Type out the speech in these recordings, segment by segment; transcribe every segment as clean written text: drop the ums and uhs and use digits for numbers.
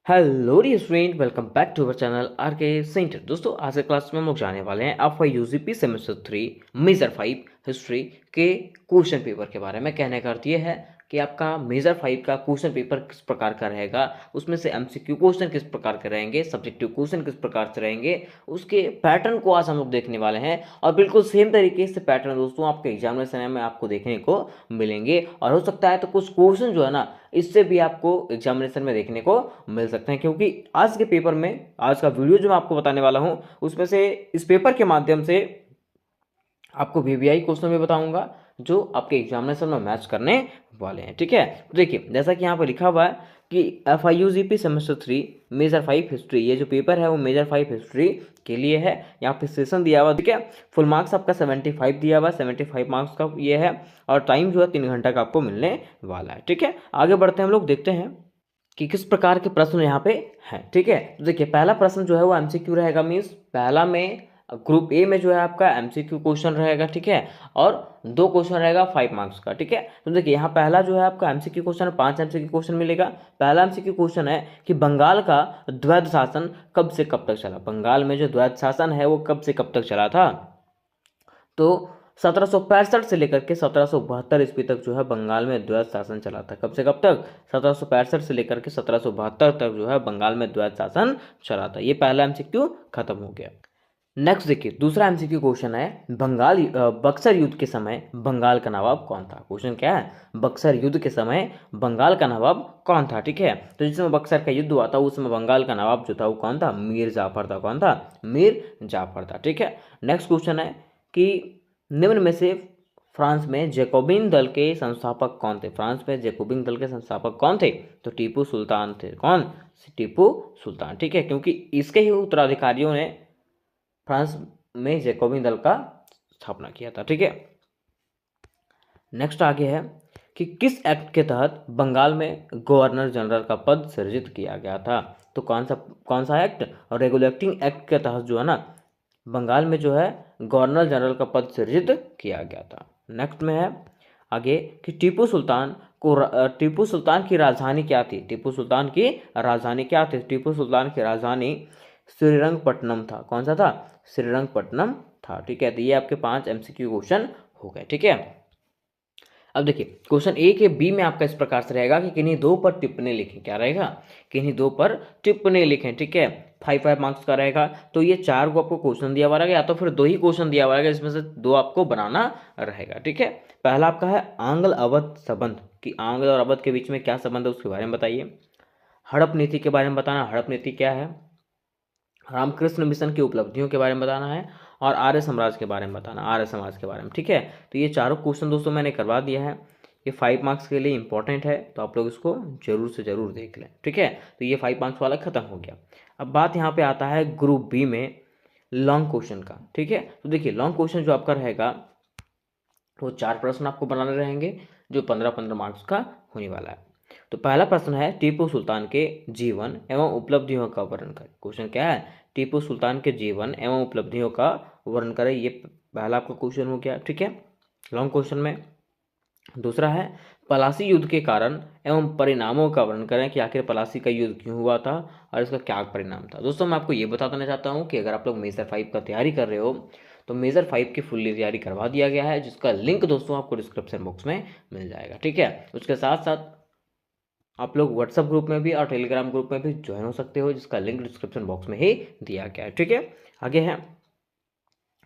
Hello the student, welcome back to our channel R K centre. दोस्तों, आज के class में हम लोग जाने वाले हैं आपका यूजीपी सेमेस्टर 3 मेजर 5 हिस्ट्री के क्वेश्चन पेपर के बारे में। कहने का अर्थ ये है कि आपका मेजर 5 का क्वेश्चन पेपर किस प्रकार का रहेगा, उसमें से एमसीक्यू क्वेश्चन किस प्रकार के रहेंगे, सब्जेक्टिव क्वेश्चन किस प्रकार से रहेंगे, उसके पैटर्न को आज हम लोग देखने वाले हैं। और बिल्कुल सेम तरीके से पैटर्न दोस्तों आपके एग्जामिनेशन में आपको देखने को मिलेंगे। और हो सकता है तो कुछ क्वेश्चन जो है ना, इससे भी आपको एग्जामिनेशन में देखने को मिल सकते हैं, क्योंकि आज के पेपर में, आज का वीडियो जो मैं आपको बताने वाला हूं, उसमें से इस पेपर के माध्यम से आपको वीवीआई क्वेश्चन भी बताऊंगा जो आपके एग्जामिनेशन में मैच करने वाले हैं। ठीक है, तो देखिए जैसा कि यहाँ पर लिखा हुआ है कि FIUGP सेमेस्टर 3 मेजर 5 हिस्ट्री, ये जो पेपर है वो मेजर 5 हिस्ट्री के लिए है। यहाँ पे सेशन दिया हुआ, ठीक है। फुल मार्क्स आपका 75 दिया हुआ है, 75 मार्क्स का ये है। और टाइम जो है 3 घंटा का आपको मिलने वाला है। ठीक है, आगे बढ़ते हैं हम लोग, देखते हैं कि किस प्रकार के प्रश्न यहाँ पे हैं। ठीक है, तो देखिए पहला प्रश्न जो है वो एमसीक्यू रहेगा। मीन्स पहला में ग्रुप ए में जो है आपका एमसीक्यू क्वेश्चन रहेगा। ठीक है, और 2 क्वेश्चन रहेगा 5 मार्क्स का। ठीक है, तो देखिए यहाँ पहला जो है आपका एमसीक्यू क्वेश्चन, 5 एमसीक्यू क्वेश्चन मिलेगा। पहला एमसीक्यू क्वेश्चन है कि बंगाल का द्वैध शासन कब से कब तक चला। बंगाल में जो द्वैध शासन है वो कब से कब तक चला था। तो 1765 से लेकर के 1772 ईस्वी तक जो है बंगाल में द्वैध शासन चला था। कब से कब तक? 1765 से लेकर के 1772 तक जो है बंगाल में द्वैध शासन चला था। ये पहला एमसीक्यू खत्म हो गया। नेक्स्ट देखिए, दूसरा एमसीक्यू क्वेश्चन है बक्सर युद्ध के समय बंगाल का नवाब कौन था। क्वेश्चन क्या है? बक्सर युद्ध के समय बंगाल का नवाब कौन था। ठीक है, तो जिसमें बक्सर का युद्ध हुआ था उसमें बंगाल का नवाब जो था वो कौन था? मीर जाफर था। कौन था? मीर जाफर था। ठीक है, नेक्स्ट क्वेश्चन है कि निम्न में से फ्रांस में जैकोबिन दल के संस्थापक कौन थे। फ्रांस में जैकोबिन दल के संस्थापक कौन थे? तो टीपू सुल्तान थे। कौन? टीपू सुल्तान। ठीक है, क्योंकि इसके ही उत्तराधिकारियों ने फ्रांस में जैकोबिन दल का स्थापना किया था। ठीक है, नेक्स्ट आगे है कि किस एक्ट के तहत बंगाल में गवर्नर जनरल का पद सृजित किया गया था। तो कौन सा एक्ट? और रेगुलेटिंग एक्ट के तहत जो है ना, बंगाल में जो है गवर्नर जनरल का पद सृजित किया गया था। नेक्स्ट में है आगे कि टीपू सुल्तान की राजधानी क्या थी। टीपू सुल्तान की राजधानी क्या थी? टीपू सुल्तान की राजधानी श्रीरंगपट्टनम था। कौन सा था? श्रीरंगपट्टनम था। ठीक है, तो ये आपके 5 एमसीक्यू क्वेश्चन हो गए। ठीक है, अब देखिए क्वेश्चन ए के बी में आपका इस प्रकार से रहेगा कि किन्हीं 2 पर टिप्पणी लिखें। क्या रहेगा? किन्हीं 2 पर टिप्पणी लिखें। ठीक है, 5 मार्क्स का रहेगा। तो ये 4 को आपको क्वेश्चन दिया हुआ रहेगा, या तो फिर 2 ही क्वेश्चन दिया हुआ रहेगा, इसमें से 2 आपको बनाना रहेगा। ठीक है, पहला आपका है आंग्ल अवध संबंध, कि आंग्ल और अवध के बीच में क्या संबंध है उसके बारे में बताइए। हड़प नीति के बारे में बताना, हड़प नीति क्या है। रामकृष्ण मिशन की उपलब्धियों के बारे में बताना है, और आर्य समाज के बारे में बताना, आर्य समाज के बारे में। ठीक है, तो ये चारों क्वेश्चन दोस्तों मैंने करवा दिया है। ये 5 मार्क्स के लिए इंपॉर्टेंट है, तो आप लोग इसको जरूर से जरूर देख लें। ठीक है, तो ये 5 मार्क्स वाला खत्म हो गया। अब बात यहाँ पे आता है ग्रुप बी में लॉन्ग क्वेश्चन का। ठीक है, तो देखिए लॉन्ग क्वेश्चन जो आपका रहेगा वो 4 प्रश्न आपको बनाने रहेंगे, जो 15-15 मार्क्स का होने वाला है। तो पहला प्रश्न है टीपू सुल्तान के जीवन एवं उपलब्धियों का वर्णन करें। क्वेश्चन क्या है? टीपू सुल्तान के जीवन एवं उपलब्धियों का वर्णन करें। ये पहला आपका क्वेश्चन हो गया। ठीक है, लॉन्ग क्वेश्चन में। दूसरा है पलासी युद्ध के कारण एवं परिणामों का वर्णन करें, कि आखिर पलासी का युद्ध क्यों हुआ था और इसका क्या परिणाम था। दोस्तों मैं आपको ये बता देना चाहता हूँ कि अगर आप लोग मेजर 5 का तैयारी कर रहे हो तो मेजर 5 की फुल्ली तैयारी करवा दिया गया है, जिसका लिंक दोस्तों आपको डिस्क्रिप्शन बॉक्स में मिल जाएगा। ठीक है, उसके साथ साथ आप लोग व्हाट्सएप ग्रुप में भी और टेलीग्राम ग्रुप में भी ज्वाइन हो सकते हो, जिसका लिंक डिस्क्रिप्शन बॉक्स में ही दिया गया है। ठीक है, आगे है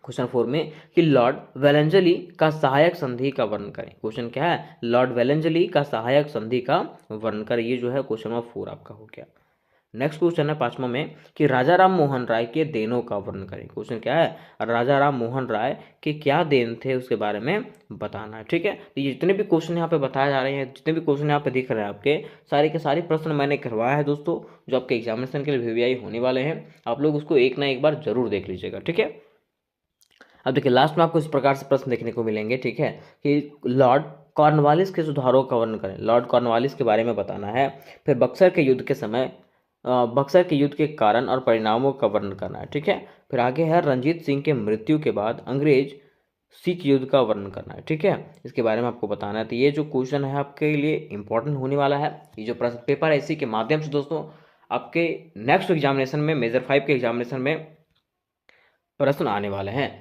क्वेश्चन 4 में कि लॉर्ड वेलेंजली का सहायक संधि का वर्णन करें। क्वेश्चन क्या है? लॉर्ड वेलेंजली का सहायक संधि का वर्णन करें। ये जो है क्वेश्चन नंबर 4 आपका हो गया। नेक्स्ट क्वेश्चन है 5वां में कि राजा राम मोहन राय के देनों का वर्णन करें। क्वेश्चन क्या है? राजा राम मोहन राय के क्या देन थे उसके बारे में बताना है। ठीक है, तो ये जितने भी क्वेश्चन यहाँ पे बताए जा रहे हैं, जितने भी क्वेश्चन यहाँ पे दिख रहे हैं आपके, सारे के सारे प्रश्न मैंने करवाया है दोस्तों, जो आपके एग्जामिनेशन के लिए वीवीआई होने वाले हैं। आप लोग उसको एक ना एक बार जरूर देख लीजिएगा। ठीक है, अब देखिए लास्ट में आपको इस प्रकार से प्रश्न देखने को मिलेंगे। ठीक है, कि लॉर्ड कॉर्नवालिस के सुधारों का वर्णन करें। लॉर्ड कॉर्नवालिस के बारे में बताना है। फिर बक्सर के युद्ध के समय बक्सर के युद्ध के कारण और परिणामों का वर्णन करना है। ठीक है, फिर आगे है रंजीत सिंह के मृत्यु के बाद अंग्रेज सिख युद्ध का वर्णन करना है। ठीक है, इसके बारे में आपको बताना है। तो ये जो क्वेश्चन है आपके लिए इंपॉर्टेंट होने वाला है। ये जो प्रश्न पेपर है इसी के माध्यम से दोस्तों आपके नेक्स्ट एग्जामिनेशन में मेजर 5 के एग्जामिनेशन में प्रश्न आने वाले हैं।